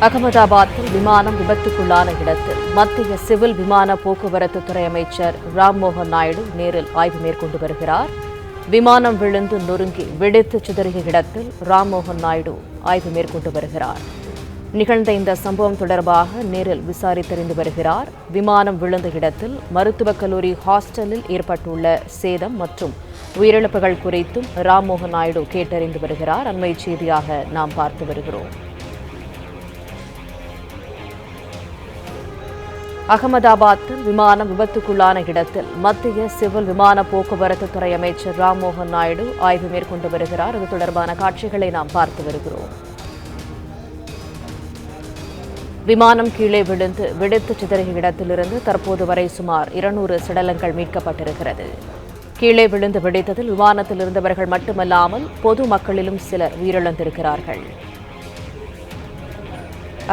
அகமதாபாத்தில் விமானம் விபத்துக்குள்ளான இடத்தில் மத்திய சிவில் விமான போக்குவரத்து துறை அமைச்சர் ராம்மோகன் நாயுடு நேரில் ஆய்வு மேற்கொண்டு வருகிறார். விமானம் விழுந்து நொறுங்கி வெடித்து சிதறிய இடத்தில் ராம்மோகன் நாயுடு ஆய்வு மேற்கொண்டு வருகிறார். நிகழ்ந்த இந்த சம்பவம் தொடர்பாக நேரில் விசாரித்தறிந்து வருகிறார். விமானம் விழுந்த இடத்தில் மருத்துவக் கல்லூரி ஹாஸ்டலில் ஏற்பட்டுள்ள சேதம் மற்றும் உயிரிழப்புகள் குறித்தும் ராம்மோகன் நாயுடு கேட்டறிந்து வருகிறார். அண்மை செய்தியாக நாம் பார்த்து வருகிறோம். அகமதாபாத்தில் விமானம் விபத்துக்குள்ளான இடத்தில் மத்திய சிவில் விமான போக்குவரத்து துறை அமைச்சர் ராம்மோகன் நாயுடு ஆய்வு மேற்கொண்டு வருகிறார். இது தொடர்பான காட்சிகளை நாம் பார்த்து வருகிறோம். விமானம் கீழே விழுந்து வெடித்து சிதறிய இடத்திலிருந்து தற்போது வரை சுமார் 200 சடலங்கள் மீட்கப்பட்டிருக்கிறது. கீழே விழுந்து வெடித்ததில் விமானத்தில் இருந்தவர்கள் மட்டுமல்லாமல் பொதுமக்களிலும் சிலர் உயிரிழந்திருக்கிறார்கள்.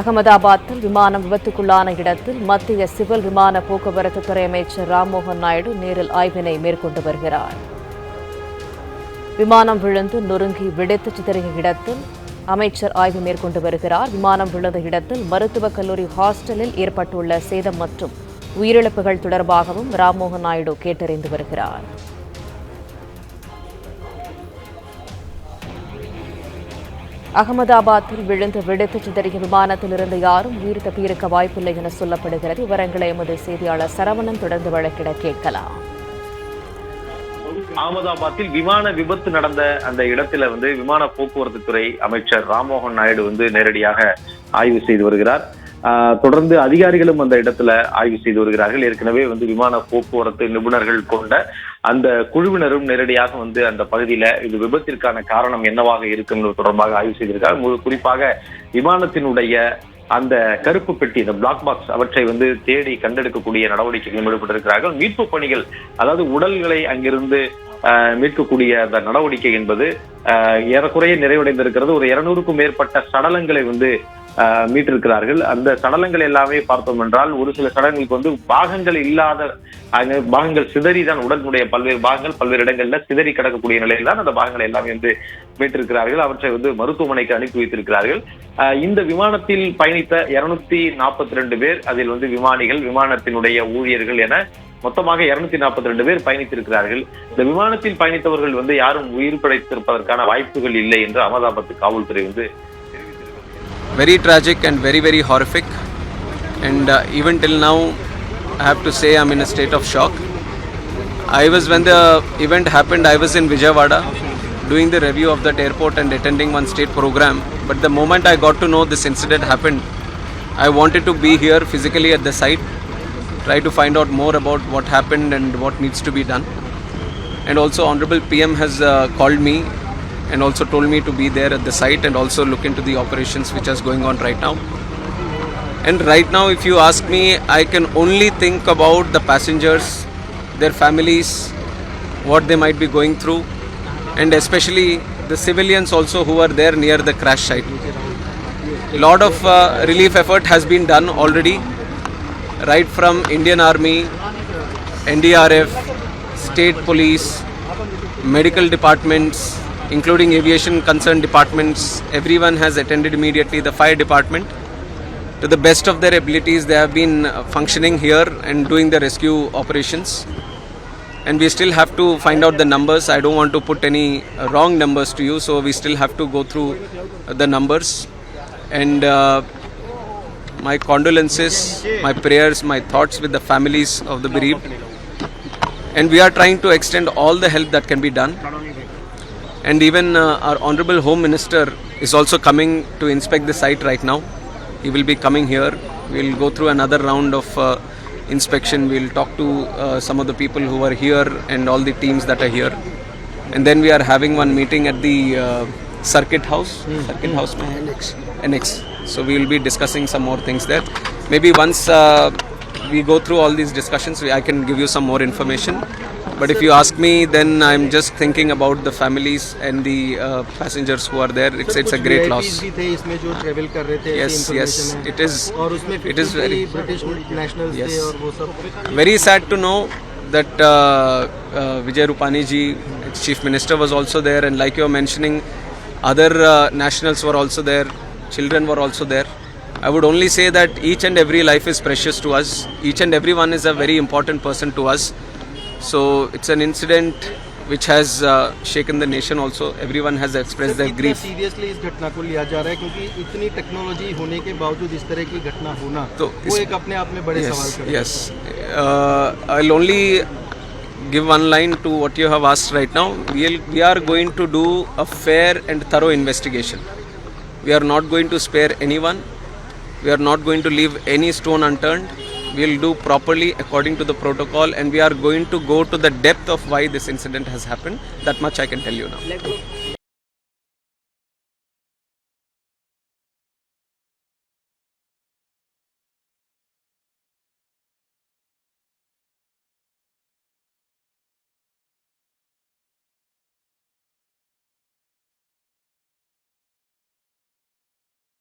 அகமதாபாத்தில் விமானம் விபத்துக்குள்ளான இடத்தில் மத்திய சிவில் விமான போக்குவரத்து துறை அமைச்சர் ராம்மோகன் நாயுடு நேரில் ஆய்வினை மேற்கொண்டு வருகிறார். விமானம் விழுந்து நொறுங்கி வெடித்து சிதறிய இடத்தில் அமைச்சர் ஆய்வு மேற்கொண்டு வருகிறார். விமானம் விழுந்த இடத்தில் மருத்துவக் கல்லூரி ஹாஸ்டலில் ஏற்பட்டுள்ள சேதம் மற்றும் உயிரிழப்புகள் தொடர்பாகவும் ராம்மோகன் நாயுடு கேட்டறிந்து வருகிறார். அகமதாபாத்தில் விழுந்து வெடித்து சிதறிய விமானத்தில் இருந்து யாரும் உயிர் தப்பியிருக்க வாய்ப்பில்லை என சொல்லப்படுகிறது. விவரங்களை எமது செய்தியாளர் சரவணன் தொடர்ந்து வழங்கிட கேட்கலாம். அகமதாபாத்தில் விமான விபத்து நடந்த அந்த இடத்துல விமான போக்குவரத்து துறை அமைச்சர் ராம்மோகன் நாயுடு நேரடியாக ஆய்வு செய்து வருகிறார். தொடர்ந்து அதிகாரிகளும் அந்த இடத்துல ஆய்வு செய்து வருகிறார்கள். ஏற்கனவே விமான போக்குவரத்து நிபுணர்கள் கொண்ட அந்த குழுவினரும் நேரடியாக அந்த பகுதியில இது விபத்திற்கான காரணம் என்னவாக இருக்கும் தொடர்பாக ஆய்வு செய்திருக்காங்க. குறிப்பாக விமானத்தினுடைய அந்த கருப்பு பெட்டி, இந்த பிளாக் பாக்ஸ், அவற்றை தேடி கண்டெடுக்கக்கூடிய நடவடிக்கைகள் ஈடுபட்டிருக்கிறார்கள். மீட்பு பணிகள், அதாவது உடல்களை அங்கிருந்து மீட்கக்கூடிய அந்த நடவடிக்கை என்பது ஏறக்குறைய நிறைவடைந்திருக்கிறது. ஒரு 200க்கும் மேற்பட்ட சடலங்களை மீட்டிருக்கிறார்கள். அந்த சடலங்கள் எல்லாமே பார்த்தோம் என்றால் ஒரு சில சடலங்களுக்கு பாகங்கள் இல்லாத, பாகங்கள் சிதறிதான், உடலுடைய பல்வேறு பாகங்கள் பல்வேறு இடங்கள்ல சிதறி கிடக்கக்கூடிய நிலையில் தான் அந்த பாகங்களை எல்லாமே மீட்டிருக்கிறார்கள். அவற்றை மருத்துவமனைக்கு அனுப்பி வைத்திருக்கிறார்கள். இந்த விமானத்தில் பயணித்த 242 பேர், அதில் விமானிகள், விமானத்தினுடைய ஊழியர்கள் என மொத்தமாக 242 பேர் பயணித்திருக்கிறார்கள். இந்த விமானத்தில் பயணித்தவர்கள் யாரும் உயிர் பிழைத்திருப்பதற்கான வாய்ப்புகள் இல்லை என்று அகமதாபாத் காவல்துறை Very tragic and very, very horrific. And even till now, I have to say I'm in a state of shock. When the event happened, I was in Vijayawada doing the review of that airport and attending one state program. But the moment I got to know this incident happened, I wanted to be here physically at the site, try to find out more about what happened and what needs to be done. And also Honorable PM has called me and also told me to be there at the site and also look into the operations which is going on right now. And right now, if you ask me, I can only think about the passengers, their families, what they might be going through, and especially the civilians also who are there near the crash site. A lot of relief effort has been done already, right from Indian Army, NDRF, state police, medical departments, including aviation concerned departments. Everyone has attended immediately. The fire department, to the best of their abilities, they have been functioning here and doing the rescue operations. And we still have to find out the numbers. I don't want to put any wrong numbers to you, so we still have to go through the numbers. And my condolences, my prayers, my thoughts with the families of the bereaved. And we are trying to extend all the help that can be done. And even our Honorable Home Minister is also coming to inspect the site right now. He will be coming here. We'll go through another round of inspection. We'll talk to some of the people who are here and all the teams that are here. And then we are having one meeting at the Circuit House. Circuit House, Annex. So we will be discussing some more things there. Maybe once we go through all these discussions, I can give you some more information. But if you ask me, then I'm just thinking about the families and the passengers who are there. It's a great loss. Yes, it is. It is very British nationals yes. और वो सब. Very sad to know that Vijay Rupani ji, Chief Minister, was also there, and like you are mentioning, other nationals were also there, children were also there. I would only say that each and every life is precious to us. Each and everyone is a very important person to us. So it's an incident which has shaken the nation also. Everyone has expressed their grief. Seriously इस घटना को लिया जा रहा है क्योंकि इतनी technology होने के बावजूद इस तरह की घटना होना तो वो एक अपने आप में बड़े सवाल कर Yes. I'll only give one line to what you have asked right now. We are going to do a fair and thorough investigation. We are not going to spare anyone. We are not going to leave any stone unturned. We will do properly according to the protocol, and we are going to go to the depth of why this incident has happened. That much I can tell you now.